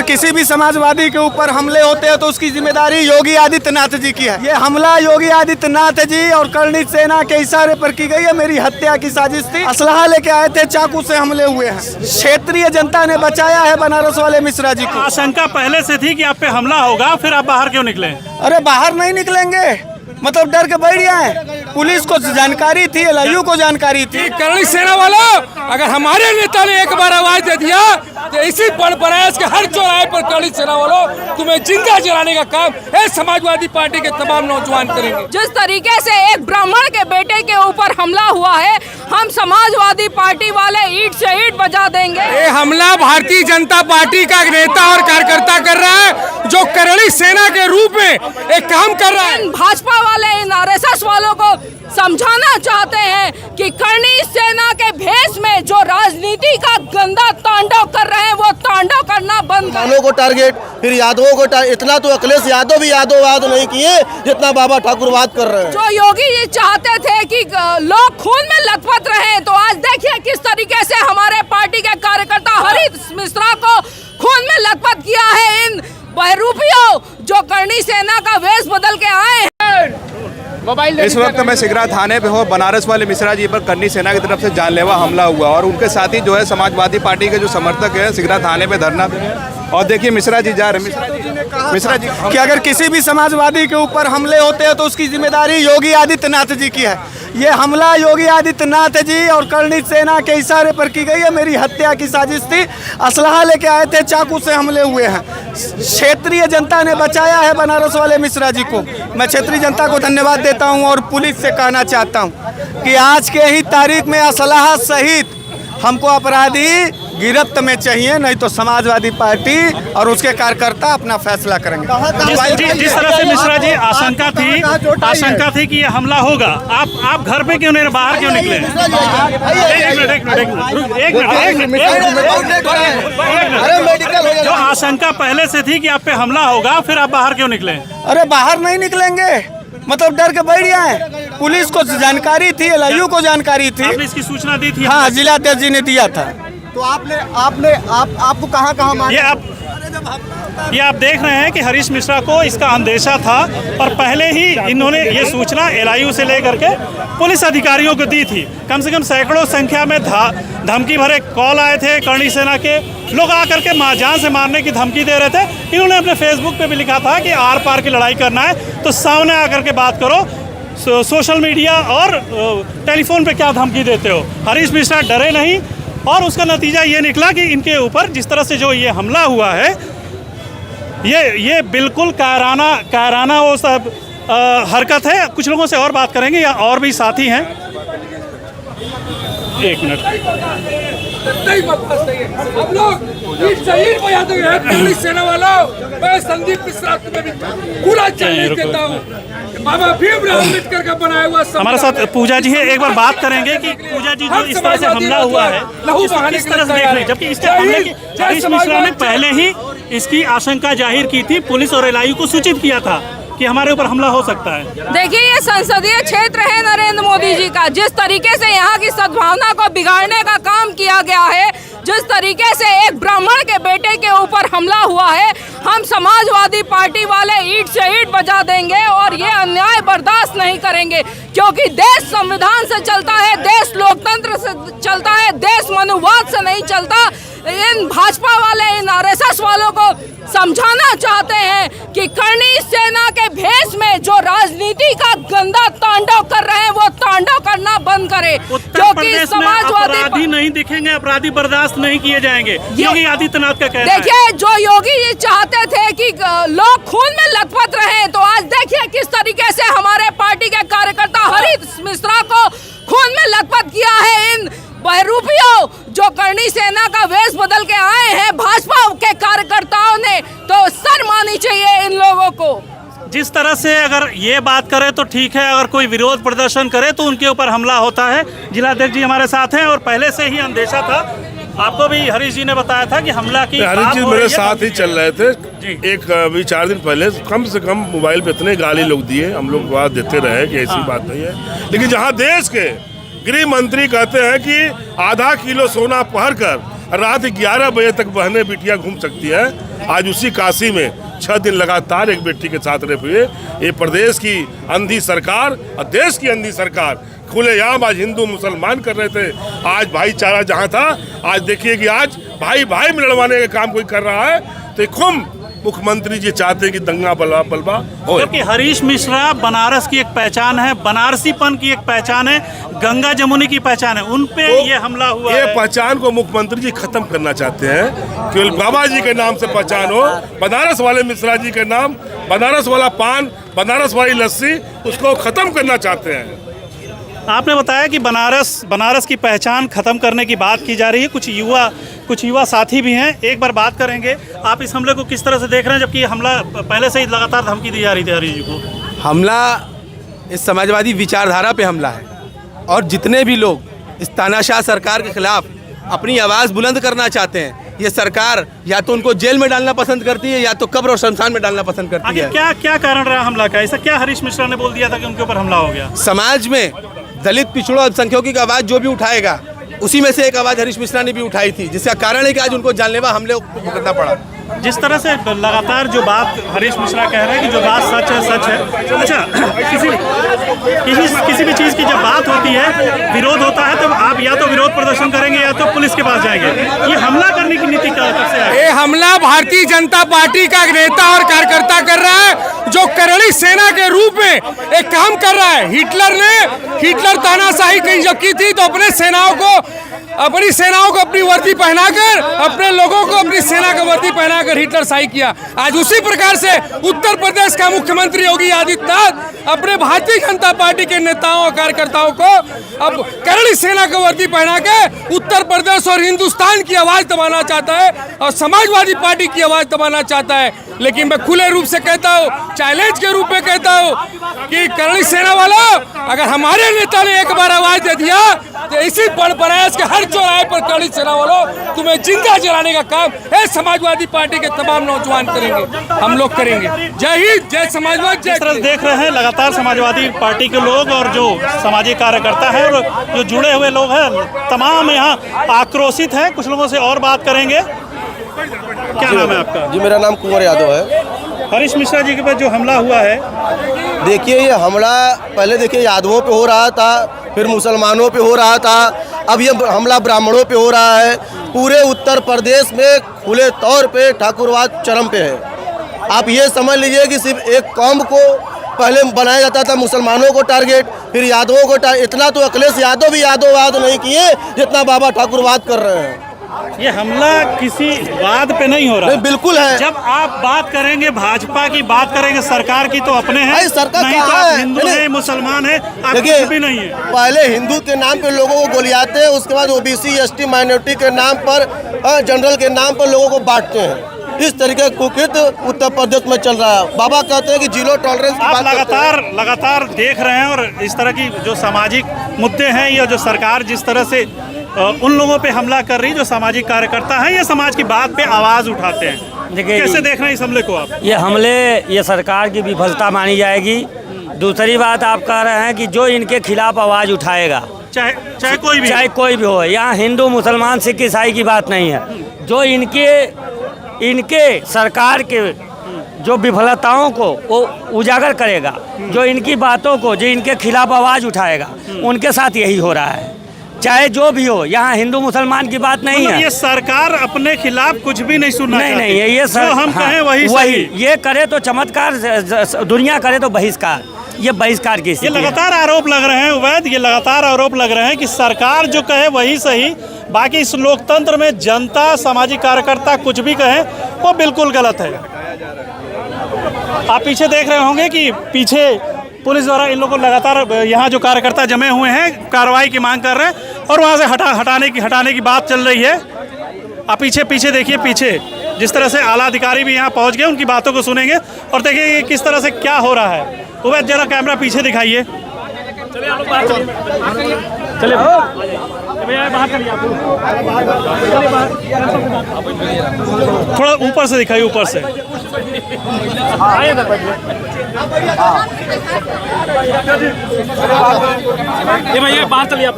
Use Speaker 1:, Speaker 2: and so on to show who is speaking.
Speaker 1: किसी भी समाजवादी के ऊपर हमले होते हैं तो उसकी जिम्मेदारी योगी आदित्यनाथ जी की है। ये हमला योगी आदित्यनाथ जी और कर्णी सेना के इशारे पर की गई है। मेरी हत्या की साजिश थी। असलहा लेके आए थे, चाकू से हमले हुए हैं। क्षेत्रीय जनता ने बचाया है बनारस वाले मिश्रा जी को।
Speaker 2: आशंका पहले से थी कि आप पे हमला होगा, फिर आप बाहर क्यों निकले?
Speaker 1: अरे बाहर नहीं निकलेंगे, मतलब डर के बैठ गए। पुलिस को जानकारी थी, LIU को जानकारी थी।
Speaker 3: कर्णी सेना वालों, अगर हमारे नेता ने एक बार आवाज दे दिया तो इसी प्रयास के हर चौराहे पर कर्णी सेना वालों तुम्हें जिंदा जलाने का काम समाजवादी पार्टी के तमाम नौजवान करेंगे।
Speaker 4: जिस तरीके से एक ब्राह्मण के बेटे के ऊपर हमला हुआ है, हम समाजवादी पार्टी वाले ईंट से ईंट बजा देंगे।
Speaker 3: ये हमला भारतीय जनता पार्टी का नेता और कार्यकर्ता कर रहा है, जो कर्णी सेना के रूप में एक काम कर रहा है।
Speaker 4: भाजपा वाले इन RSS वालों को समझाना चाहते हैं कि कर्णी सेना के भेष में जो राजनीति का गंदा तांडव कर रहे हैं, वो तांडव करना बंद करें।
Speaker 5: मुसलमानों को टारगेट, फिर यादवों को इतना तो अखिलेश यादव भी यादववाद नहीं किए जितना बाबा ठाकुरवाद कर रहे हैं।
Speaker 4: जो योगी जी चाहते थे कि लोग खून में लथपथ रहे, तो आज देखिए किस तरीके से हमारे पार्टी के कार्यकर्ता हरीश मिश्रा को खून में लथपथ किया है इन बहरूपियों जो कर्णी सेना का वेश बदल के आए हैं।
Speaker 6: इस वक्त मैं सिगरा थाने पे हूँ। बनारस वाले मिश्रा जी पर कर्णी सेना की तरफ से जानलेवा हमला हुआ और उनके साथी जो है समाजवादी पार्टी के जो समर्थक हैं सिगरा थाने पे धरना दे रहे हैं। और देखिए मिश्रा जी जा रहे हैं। मिश्रा जी
Speaker 1: कि अगर किसी भी समाजवादी के ऊपर हमले होते हैं तो उसकी जिम्मेदारी योगी आदित्यनाथ जी की है। ये हमला योगी आदित्यनाथ जी और कर्णी सेना के इशारे पर की गई है। मेरी हत्या की साजिश थी। असलहा लेके आए थे, चाकू से हमले हुए हैं। क्षेत्रीय जनता ने बचाया है बनारस वाले मिश्रा जी को। मैं क्षेत्रीय जनता को धन्यवाद देता हूं और पुलिस से कहना चाहता हूं कि आज के ही तारीख में असलहा सहित हमको अपराधी गिरफ्त में चाहिए, नहीं तो समाजवादी पार्टी और उसके कार्यकर्ता अपना फैसला करेंगे।
Speaker 2: जिस तरह से मिश्रा जी आशंका थी कि ये हमला होगा, आप घर पे क्यों नहीं, बाहर क्यों निकले? जो आशंका पहले से थी कि आप पे हमला होगा, फिर आप बाहर क्यों निकले?
Speaker 1: अरे बाहर नहीं निकलेंगे, मतलब डर के बैठ गए। पुलिस को जानकारी थी, LIU को जानकारी थी।
Speaker 2: आपने इसकी सूचना दी थी?
Speaker 1: हाँ, जिलाध्यक्ष जी ने दिया था।
Speaker 5: तो आपको कहाँ मारा?
Speaker 2: ये आप देख रहे हैं कि हरीश मिश्रा को इसका अंदेशा था और पहले ही इन्होंने ये सूचना LIU से लेकर के पुलिस अधिकारियों को दी थी। कम से कम सैकड़ों संख्या में धमकी भरे कॉल आए थे। कर्णी सेना के लोग आकर के जान से मारने की धमकी दे रहे थे। इन्होंने अपने फेसबुक पे भी लिखा था कि आर पार की लड़ाई करना है तो सामने आकर के बात करो, सोशल मीडिया और टेलीफोन पे क्या धमकी देते हो। हरीश मिश्रा डरे नहीं और उसका नतीजा ये निकला कि इनके ऊपर जिस तरह से जो ये हमला हुआ है, ये बिल्कुल कायराना वो सब हरकत है। कुछ लोगों से और बात करेंगे, या और भी साथी हैं। एक मिनट।
Speaker 3: हम लोग सेना वालों, मैं संदीप मिश्रा तुम्हें भी पूरा चैलेंज देता हूँ। बाबा भीमराव अम्बेडकर का बनाया हुआ
Speaker 2: हमारे साथ पूजा जी है। एक बार बात करेंगे कि पूजा जी जो इस तरह से हमला हुआ है, इस तरह से देख रहे हैं, जबकि इसके हमले की हरीश मिश्रा ने पहले ही इसकी आशंका जाहिर की थी। पुलिस और LIU को सूचित किया था कि हमारे ऊपर हमला हो सकता है।
Speaker 4: देखिए, ये संसदीय क्षेत्र है नरेंद्र मोदी जी का। जिस तरीके से यहाँ की सद्भावना को बिगाड़ने का काम किया गया है, जिस तरीके से एक ब्राह्मण के बेटे के ऊपर हमला हुआ है, हम समाजवादी पार्टी वाले ईंट से ईंट बजा देंगे और ये अन्याय बर्दाश्त नहीं करेंगे। क्योंकि देश संविधान से चलता है, देश लोकतंत्र से चलता है, देश मनुवाद से नहीं चलता। इन भाजपा वाले इन RSS वालों को समझाना चाहते हैं कि कर्णी सेना के भेष में जो राजनीति का गंदा तांडव कर रहे हैं, वो तांडव करना बंद करें।
Speaker 2: क्योंकि समाजवादी अपराधी नहीं दिखेंगे, अपराधी बर्दाश्त नहीं किए जाएंगे, योगी आदित्यनाथ का कहना है।
Speaker 4: देखिए, जो योगी जी चाहते थे कि लोग खून में लथपथ रहे, तो आज देखिए किस तरीके से हमारे पार्टी के कार्यकर्ता हरीश मिश्रा को खून में लथपथ किया है इन बहरूपियों जो कर्णी सेना का वेश बदल के आए हैं। भाजपा के कार्यकर्ताओं ने तो शर्म आनी चाहिए इन लोगों को।
Speaker 2: जिस तरह से अगर ये बात करे तो ठीक है, अगर कोई विरोध प्रदर्शन करे तो उनके ऊपर हमला होता है। जिलाध्यक्ष जी हमारे साथ हैं और पहले से ही अंदेशा था। आपको भी हरीश जी ने बताया था कि हमला की
Speaker 7: हरीश जी मेरे साथ ही चल रहे थे। एक अभी 4 दिन पहले कम से कम मोबाइल पे इतने गाली लोग दिए, हम लोग बात देते रहे कि ऐसी बात नहीं है। लेकिन जहाँ देश के गृह मंत्री कहते हैं कि आधा किलो सोना पहन कर रात 11 बजे तक बहनें बिटियां घूम सकती हैं। आज उसी काशी में 6 दिन लगातार एक बेटी के साथ रेप हुए। ये प्रदेश की अंधी सरकार और देश की अंधी सरकार खुलेआम आज हिंदू मुसलमान कर रहे थे। आज भाईचारा जहाँ था, आज देखिए कि आज भाई भाई में लड़वाने का काम कोई कर रहा है। तो खुम मुख्यमंत्री जी चाहते हैं कि दंगा बलबा हो।
Speaker 2: क्योंकि हरीश मिश्रा बनारस की एक पहचान है, बनारसीपन की एक पहचान है, गंगा जमुनी की पहचान है, उन पे ये हमला हुआ
Speaker 7: ये
Speaker 2: है।
Speaker 7: पहचान को मुख्यमंत्री जी खत्म करना चाहते हैं। केवल बाबा जी के नाम से पहचान हो, बनारस वाले मिश्रा जी के नाम, बनारस वाला पान, बनारस वाली लस्सी, उसको खत्म करना चाहते हैं।
Speaker 2: आपने बताया कि बनारस की पहचान खत्म करने की बात की जा रही है। कुछ युवा साथी भी हैं, एक बार बात करेंगे। आप इस हमले को किस तरह से देख रहे हैं, जबकि हमला पहले से ही लगातार धमकी दी जा रही थी हरीश जी को?
Speaker 8: हमला इस समाजवादी विचारधारा पे हमला है, और जितने भी लोग इस तानाशाह सरकार के खिलाफ अपनी आवाज़ बुलंद करना चाहते हैं, ये सरकार या तो उनको जेल में डालना पसंद करती है या तो कब्र और शमशान में डालना पसंद करती है।
Speaker 2: क्या कारण रहा हमला का? ऐसा क्या हरीश मिश्रा ने बोल दिया था कि उनके ऊपर हमला हो गया?
Speaker 8: समाज में दलित, पिछड़ों, अल्पसंख्यकों की आवाज़ जो भी उठाएगा, उसी में से एक आवाज़ हरीश मिश्रा ने भी उठाई थी, जिसका कारण है कि आज उनको जानलेवा हमले को भुगतना पड़ा।
Speaker 2: जिस तरह से लगातार जो बात हरीश मिश्रा कह रहे हैं कि जो बात सच है सच है। अच्छा, किसी भी चीज़ की जब बात होती है, विरोध होता है, तो आप या तो विरोध प्रदर्शन करेंगे या तो पुलिस के पास जाएंगे। ये हमला करने की नीति कब से है?
Speaker 3: ये हमला भारतीय जनता पार्टी का नेता और कार्यकर्ता कर रहा है, जो करणी सेना के रूप में एक काम कर रहा है। हिटलर तानाशाही की थी, तो अपनी सेनाओं को अपनी वर्दी पहनाकर, अपने लोगों को अपनी सेना का वर्दी पहनाकर हिटलर शाही किया। आज उसी प्रकार से उत्तर प्रदेश का मुख्यमंत्री योगी आदित्यनाथ अपने भारतीय जनता पार्टी के नेताओं और कार्यकर्ताओं को अब करणी सेना का वर्दी पहना के उत्तर प्रदेश और हिंदुस्तान की आवाज दबाना चाहता है और समाजवादी पार्टी की आवाज दबाना चाहता है। लेकिन मैं खुले रूप से कहता हूँ, चैलेंज के रूप में कहता हूँ कि करणी सेना वालों, अगर हमारे नेता ने एक बार आवाज दे दिया तो इसी प्रयास के हर चौराहे पर करणी सेना वालों तुम्हें जिंदा जलाने का काम है समाजवादी पार्टी के तमाम नौजवान करेंगे, हम लोग करेंगे। जय हिंद, जय समाजवाद।
Speaker 2: जिस तरह देख रहे हैं लगातार समाजवादी पार्टी के लोग और जो सामाजिक कार्यकर्ता है और जो जुड़े हुए लोग हैं, तमाम यहाँ आक्रोशित हैं। कुछ लोगों से और बात करेंगे। क्या नाम है आपका?
Speaker 5: जी, मेरा नाम कुंवर यादव है।
Speaker 2: हरीश मिश्रा जी के पास जो हमला हुआ है,
Speaker 5: देखिए ये हमला पहले देखिए यादवों पे हो रहा था, फिर मुसलमानों पे हो रहा था, अब ये हमला ब्राह्मणों पे हो रहा है। पूरे उत्तर प्रदेश में खुले तौर पे ठाकुरवाद चरम पे है। आप ये समझ लीजिए कि सिर्फ एक कौम को पहले बनाया जाता था, मुसलमानों को टारगेट, फिर यादवों को इतना तो अखिलेश यादव भी यादववाद नहीं किए जितना बाबा ठाकुरवाद कर रहे हैं।
Speaker 2: ये हमला किसी वाद पे नहीं हो रहा।
Speaker 5: नहीं, बिल्कुल है।
Speaker 2: जब आप बात करेंगे भाजपा की, बात करेंगे सरकार की, तो अपने हैं,
Speaker 5: सरकार
Speaker 2: नहीं तो आप हिंदू हैं, मुसलमान हैं, आप कुछ भी नहीं है।
Speaker 5: पहले हिंदू के नाम पे लोगों को गोलियाते हैं, उसके बाद ओबीसी, एसटी, माइनॉरिटी के नाम पर, जनरल के नाम पर लोगों को बांटते हैं। इस तरीके का कुकृत्य उत्तर प्रदेश में चल रहा है। बाबा कहते हैं कि जीरो टॉलरेंस की बात
Speaker 2: लगातार देख रहे हैं, और इस तरह की जो सामाजिक मुद्दे हैं या जो सरकार जिस तरह से उन लोगों पे हमला कर रही, जो सामाजिक कार्यकर्ता हैं या समाज की बात पे आवाज उठाते हैं, कैसे देख रहे हैं इस हमले को आप?
Speaker 9: ये हमले ये सरकार की विफलता मानी जाएगी। दूसरी बात आप कह रहे हैं कि जो इनके खिलाफ आवाज उठाएगा,
Speaker 2: चाहे कोई भी हो,
Speaker 9: यहाँ हिंदू, मुसलमान, सिख, ईसाई की बात नहीं है, जो इनके सरकार के जो विफलताओं को वो उजागर करेगा, जो इनकी बातों को, जो इनके खिलाफ आवाज उठाएगा, उनके साथ यही हो रहा है। चाहे जो भी हो, यहाँ हिंदू मुसलमान की बात नहीं है।
Speaker 2: ये सरकार अपने खिलाफ कुछ भी नहीं सुनना चाहती।
Speaker 9: नहीं, ये
Speaker 2: जो हम कहें वही सही।
Speaker 9: ये करे तो चमत्कार, दुनिया करे तो बहिष्कार। ये बहिष्कार की
Speaker 2: ये लगातार आरोप लग रहे हैं उवैद, ये लगातार आरोप लग रहे हैं कि सरकार जो कहे वही सही, बाकी इस लोकतंत्र में जनता, सामाजिक कार्यकर्ता कुछ भी कहे वो बिल्कुल गलत है। आप पीछे देख रहे होंगे कि पीछे पुलिस द्वारा इन लोगों को लगातार, यहाँ जो कार्यकर्ता जमे हुए हैं, कार्रवाई की मांग कर रहे हैं और वहाँ से हटाने की बात चल रही है। आप पीछे देखिए, पीछे जिस तरह से आला अधिकारी भी यहाँ पहुँच गए, उनकी बातों को सुनेंगे और देखिए किस तरह से क्या हो रहा है। उवैद, जरा कैमरा पीछे दिखाइए। चलिए थोड़ा ऊपर से दिखाइए, ऊपर से। ये भैया बाहर चलिए आप।